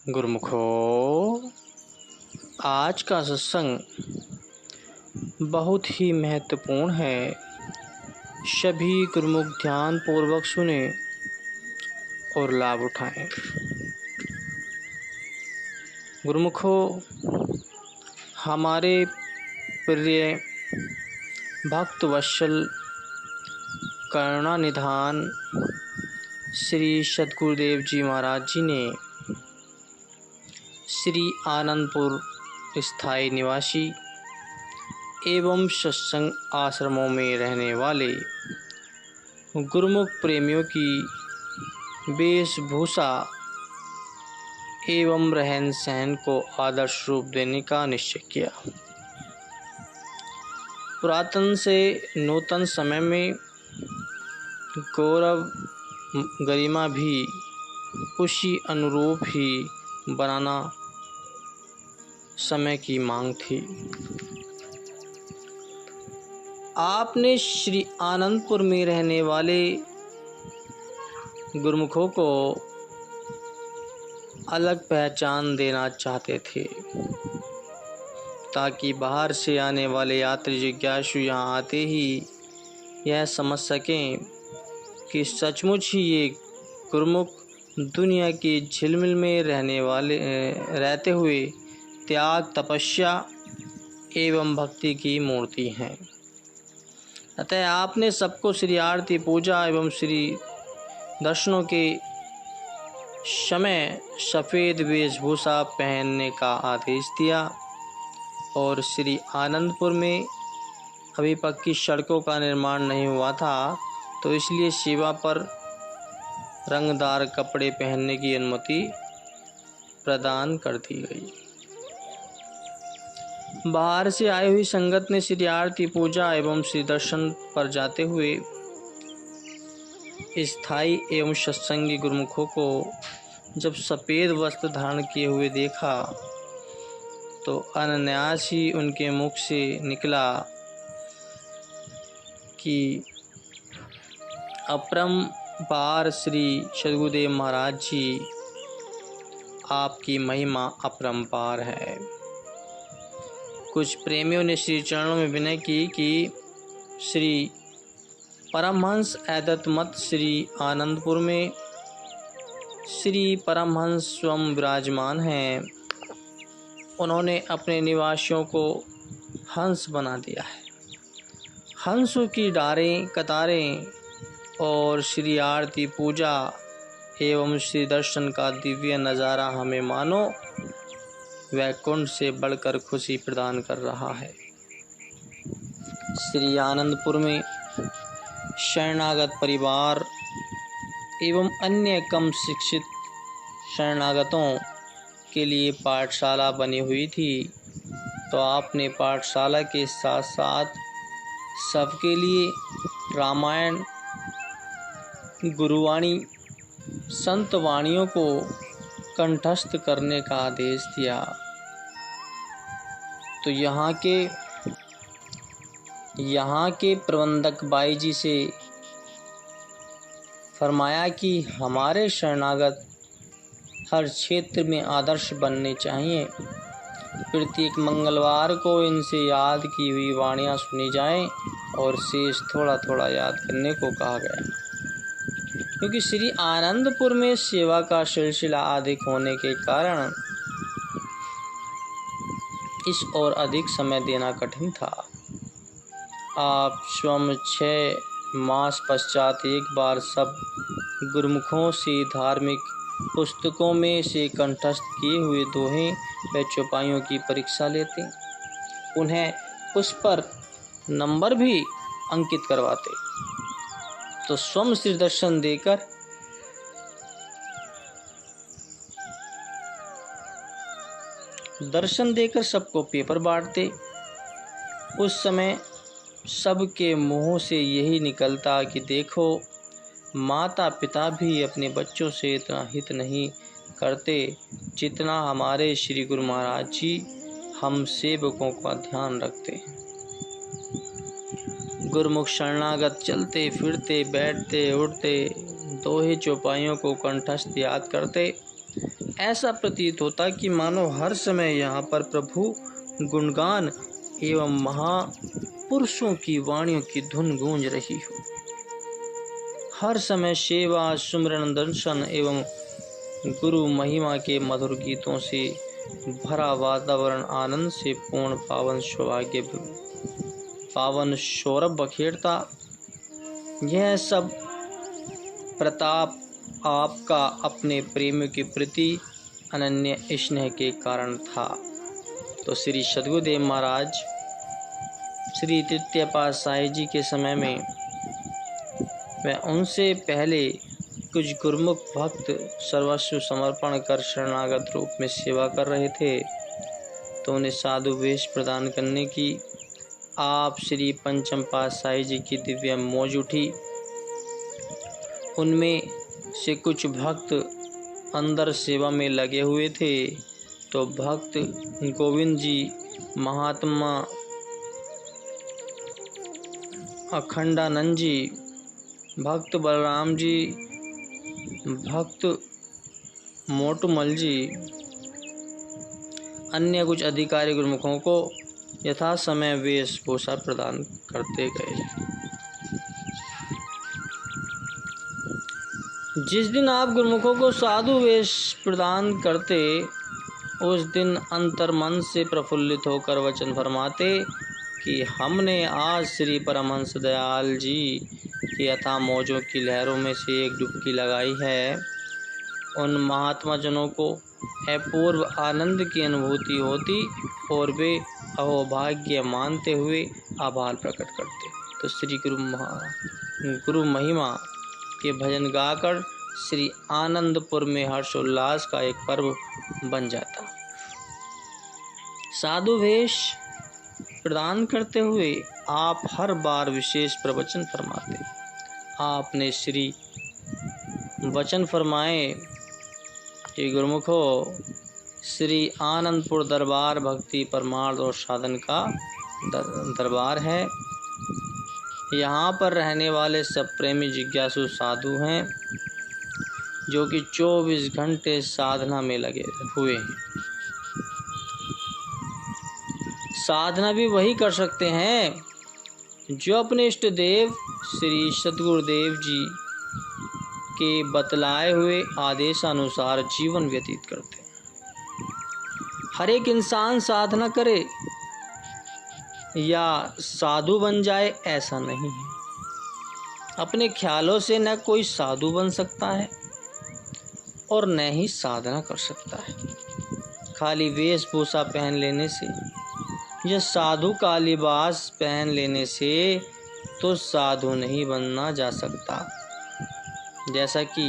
गुरुमुखो, आज का सत्संग बहुत ही महत्वपूर्ण है। सभी गुरुमुख ध्यान पूर्वक सुने और लाभ उठाएं। गुरुमुखो, हमारे प्रिय भक्त वत्सल करुणा निधान श्री सद्गुरुदेव जी महाराज जी ने श्री आनंदपुर स्थायी निवासी एवं सत्संग आश्रमों में रहने वाले गुरुमुख प्रेमियों की वेशभूषा एवं रहन सहन को आदर्श रूप देने का निश्चय किया। पुरातन से नूतन समय में गौरव गरिमा भी उसी अनुरूप ही बनाना समय की मांग थी। आपने श्री आनंदपुर में रहने वाले गुरुमुखों को अलग पहचान देना चाहते थे, ताकि बाहर से आने वाले यात्री जिज्ञासु यहाँ आते ही यह समझ सकें कि सचमुच ही ये गुरुमुख दुनिया की झिलमिल में रहते हुए त्याग, तपस्या एवं भक्ति की मूर्ति हैं। अतः आपने सबको श्री आरती पूजा एवं श्री दर्शनों के समय सफ़ेद वेशभूषा पहनने का आदेश दिया और श्री आनंदपुर में अभी पक्की सड़कों का निर्माण नहीं हुआ था, तो इसलिए सेवा पर रंगदार कपड़े पहनने की अनुमति प्रदान कर दी गई। बाहर से आई हुई संगत ने श्री आरती पूजा एवं श्री दर्शन पर जाते हुए स्थायी एवं सत्संगी गुरुमुखों को जब सफ़ेद वस्त्र धारण किए हुए देखा, तो अनायास ही उनके मुख से निकला कि अपरंपार श्री सद्गुरुदेव महाराज जी, आपकी महिमा अपरंपार है। कुछ प्रेमियों ने श्री चरणों में विनय की कि श्री परमहंस अद्वैत मत श्री आनंदपुर में श्री परमहंस स्वयं विराजमान हैं। उन्होंने अपने निवासियों को हंस बना दिया है। हंसों की डारें, कतारें और श्री आरती पूजा एवं श्री दर्शन का दिव्य नज़ारा हमें मानो वैकुंठ से बढ़कर खुशी प्रदान कर रहा है। श्री आनंदपुर में शरणागत परिवार एवं अन्य कम शिक्षित शरणागतों के लिए पाठशाला बनी हुई थी, तो आपने पाठशाला के साथ साथ सबके लिए रामायण, गुरुवाणी, संत वाणियों को कंठस्थ करने का आदेश दिया। तो यहाँ के प्रबंधक बाई जी से फरमाया कि हमारे शरणागत हर क्षेत्र में आदर्श बनने चाहिए। प्रत्येक मंगलवार को इनसे याद की हुई वाणियाँ सुनी जाएं और शेष थोड़ा थोड़ा याद करने को कहा गया, क्योंकि श्री आनंदपुर में सेवा का सिलसिला अधिक होने के कारण इस और अधिक समय देना कठिन था। आप स्वयं 6 मास पश्चात एक बार सब गुरुमुखों से धार्मिक पुस्तकों में से कंठस्थ किए हुए दोहे व चौपाइयों की परीक्षा लेते, उन्हें उस पर नंबर भी अंकित करवाते, तो स्वयं श्री दर्शन देकर सबको पेपर बांटते। उस समय सबके मुंहों से यही निकलता कि देखो, माता पिता भी अपने बच्चों से इतना हित नहीं करते जितना हमारे श्री गुरु महाराज जी हम सेवकों का ध्यान रखते हैं। गुरुमुख शरणागत चलते फिरते, बैठते उठते, दोहे चौपाइयों को कंठस्थ याद करते, ऐसा प्रतीत होता कि मानो हर समय यहाँ पर प्रभु गुणगान एवं महापुरुषों की वाणियों की धुन गूंज रही हो। हर समय सेवा, सुमरन, दर्शन एवं गुरु महिमा के मधुर गीतों से भरा वातावरण आनंद से पूर्ण पावन सौरभ बखेरता। यह सब प्रताप आपका अपने प्रेमियों के प्रति अनन्य स्नेह के कारण था। तो श्री सद्गुरुदेव महाराज श्री तृतीय पातशाही जी के समय में वह उनसे पहले कुछ गुरुमुख भक्त सर्वस्व समर्पण कर शरणागत रूप में सेवा कर रहे थे, तो उन्हें साधु वेश प्रदान करने की आप श्री पंचम पातशाही जी की दिव्य मौज उठी। उनमें से कुछ भक्त अंदर सेवा में लगे हुए थे, तो भक्त गोविंद जी, महात्मा अखंडानंद जी, भक्त बलराम जी, भक्त मोटूमल जी, अन्य कुछ अधिकारी गुरुमुखों को यथा समय वेशभूषा प्रदान करते गए। जिस दिन आप गुरुमुखों को साधु वेश प्रदान करते, उस दिन अंतर मन से प्रफुल्लित होकर वचन फरमाते कि हमने आज श्री परमहंस दयाल जी की अथाह मौजों की लहरों में से एक डुबकी लगाई है। उन महात्मा जनों को अपूर्व आनंद की अनुभूति होती और वे अहोभाग्य मानते हुए आभार प्रकट करते। तो श्री गुरु महिमा के भजन गाकर श्री आनंदपुर में हर्षोल्लास का एक पर्व बन जाता। साधु वेश प्रदान करते हुए आप हर बार विशेष प्रवचन फरमाते। आपने श्री वचन फरमाए कि गुरुमुखो, श्री आनंदपुर दरबार भक्ति परमार्थ और साधन का दरबार है। यहाँ पर रहने वाले सब प्रेमी जिज्ञासु साधु हैं जो कि 24 घंटे साधना में लगे हुए हैं। साधना भी वही कर सकते हैं जो अपने इष्ट देव श्री सद्गुरुदेव जी के बतलाए हुए आदेशानुसार जीवन व्यतीत करते हैं। हर एक इंसान साधना करे या साधु बन जाए ऐसा नहीं है। अपने ख्यालों से न कोई साधु बन सकता है और न ही साधना कर सकता है। खाली वेशभूषा पहन लेने से या साधु का लिबास पहन लेने से तो साधु नहीं बनना जा सकता। जैसा कि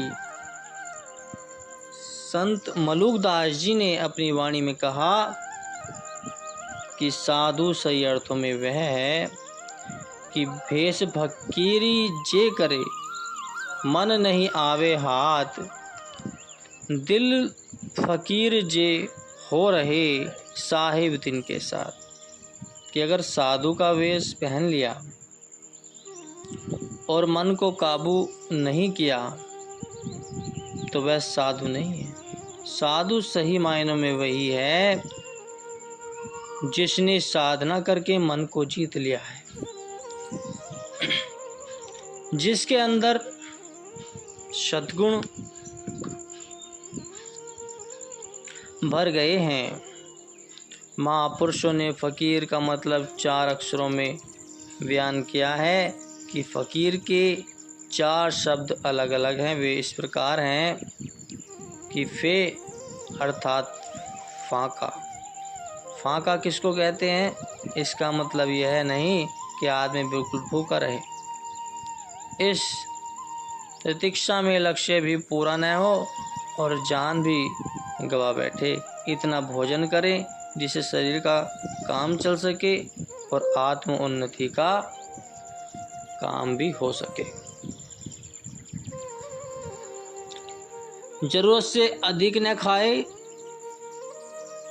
संत मलुकदास जी ने अपनी वाणी में कहा कि साधु सही अर्थों में वह है कि भेष फकीरी जे करे, मन नहीं आवे हाथ, दिल फकीर जे हो रहे साहिब दिन के साथ। कि अगर साधु का वेश पहन लिया और मन को काबू नहीं किया तो वह साधु नहीं है। साधु सही मायनों में वही है जिसने साधना करके मन को जीत लिया है, जिसके अंदर सद्गुण भर गए हैं। महापुरुषों ने फकीर का मतलब 4 अक्षरों में बयान किया है कि फकीर के 4 शब्द अलग अलग हैं। वे इस प्रकार हैं कि फे अर्थात फाका। फाका किसको कहते हैं? इसका मतलब यह है नहीं कि आदमी बिल्कुल भूखा रहे, इस प्रतीक्षा में लक्ष्य भी पूरा न हो और जान भी गवा बैठे। इतना भोजन करें जिससे शरीर का काम चल सके और आत्म उन्नति का काम भी हो सके। जरूरत से अधिक न खाए,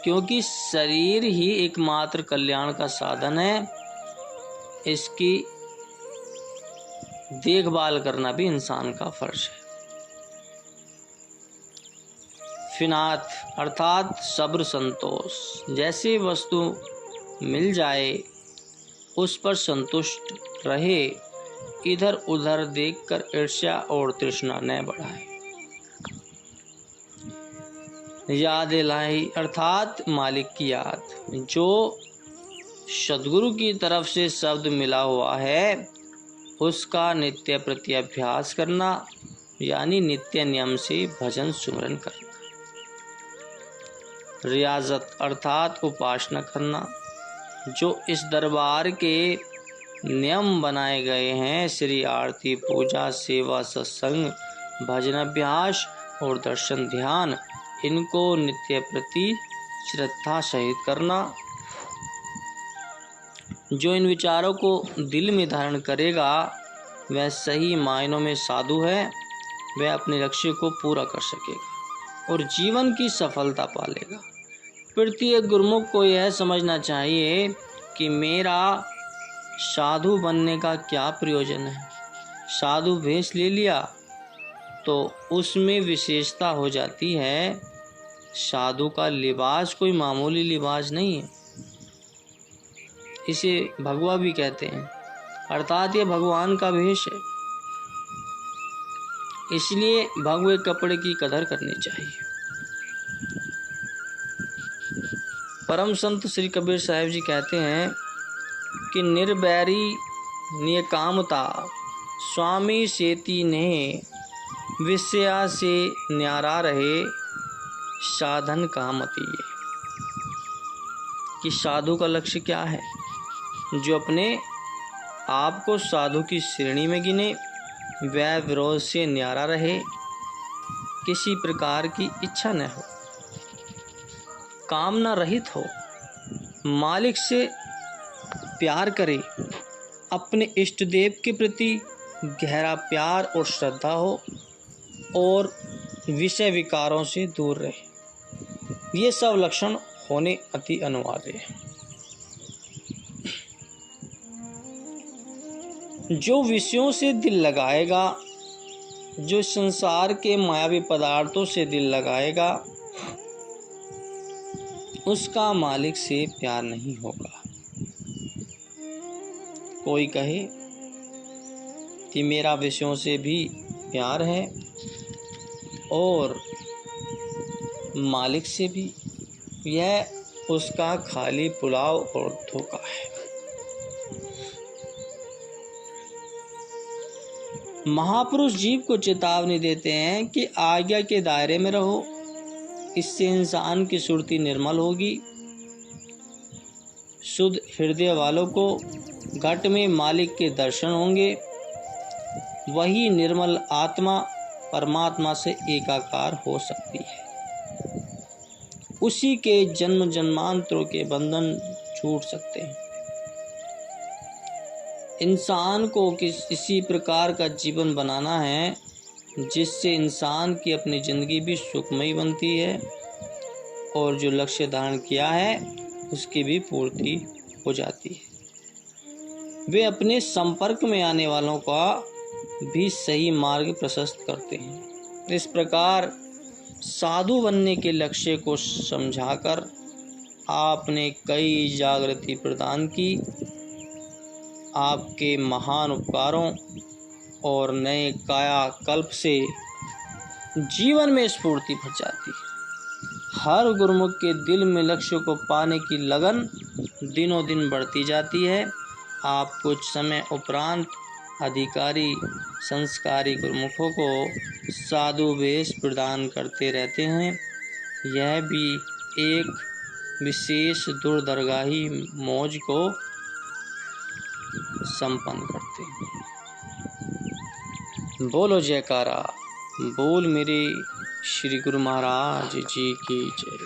क्योंकि शरीर ही एकमात्र कल्याण का साधन है। इसकी देखभाल करना भी इंसान का फर्ज है। फिनात अर्थात सब्र संतोष। जैसी वस्तु मिल जाए उस पर संतुष्ट रहे, इधर उधर देखकर ईर्ष्या और तृष्णा न बढ़ाए। याद इलाही अर्थात मालिक की याद। जो सद्गुरु की तरफ से शब्द मिला हुआ है उसका नित्य प्रति अभ्यास करना, यानी नित्य नियम से भजन सुमरन करना। रियाजत अर्थात उपासना करना। जो इस दरबार के नियम बनाए गए हैं, श्री आरती, पूजा, सेवा, सत्संग, भजन अभ्यास और दर्शन ध्यान, इनको नित्य प्रति श्रद्धा सहित करना। जो इन विचारों को दिल में धारण करेगा वह सही मायनों में साधु है। वह अपने लक्ष्य को पूरा कर सकेगा और जीवन की सफलता पालेगा। प्रत्येक गुरुमुख को यह समझना चाहिए कि मेरा साधु बनने का क्या प्रयोजन है। साधु भेष ले लिया तो उसमें विशेषता हो जाती है। साधु का लिबास कोई मामूली लिबास नहीं है, इसे भगवा भी कहते हैं, अर्थात ये भगवान का भेष है। इसलिए भगवे कपड़े की कदर करनी चाहिए। परम संत श्री कबीर साहिब जी कहते हैं कि निर्बैरी नियकामता स्वामी सेती ने विषया से न्यारा रहे साधन का मती। कि साधु का लक्ष्य क्या है? जो अपने आप को साधु की श्रेणी में गिने, वह विरोध से न्यारा रहे, किसी प्रकार की इच्छा न हो, कामना रहित हो, मालिक से प्यार करे, अपने इष्ट देव के प्रति गहरा प्यार और श्रद्धा हो और विषय विकारों से दूर रहे। ये सब लक्षण होने अति अनिवार्य है। जो विषयों से दिल लगाएगा, जो संसार के मायावी पदार्थों से दिल लगाएगा, उसका मालिक से प्यार नहीं होगा। कोई कहे कि मेरा विषयों से भी प्यार है और मालिक से भी, यह उसका खाली पुलाव और धोखा है। महापुरुष जीव को चेतावनी देते हैं कि आज्ञा के दायरे में रहो, इससे इंसान की सुरती निर्मल होगी। शुद्ध हृदय वालों को घट में मालिक के दर्शन होंगे। वही निर्मल आत्मा परमात्मा से एकाकार हो सकती है। उसी के जन्म जन्मांतरों के बंधन छूट सकते हैं। इंसान को किसी प्रकार का जीवन बनाना है जिससे इंसान की अपनी ज़िंदगी भी सुखमयी बनती है और जो लक्ष्य धारण किया है उसकी भी पूर्ति हो जाती है। वे अपने संपर्क में आने वालों का भी सही मार्ग प्रशस्त करते हैं। इस प्रकार साधु बनने के लक्ष्य को समझाकर आपने कई जागृति प्रदान की। आपके महान उपकारों और नए कायाकल्प से जीवन में स्फूर्ति भर जाती है। हर गुरुमुख के दिल में लक्ष्य को पाने की लगन दिनों दिन बढ़ती जाती है। आप कुछ समय उपरांत अधिकारी संस्कारी गुरुमुखों को साधु वेश प्रदान करते रहते हैं। यह भी एक विशेष दूरदरगाही मौज को संपन्न करते हैं। बोलो जयकारा, बोल मेरे श्री गुरु महाराज जी की जय।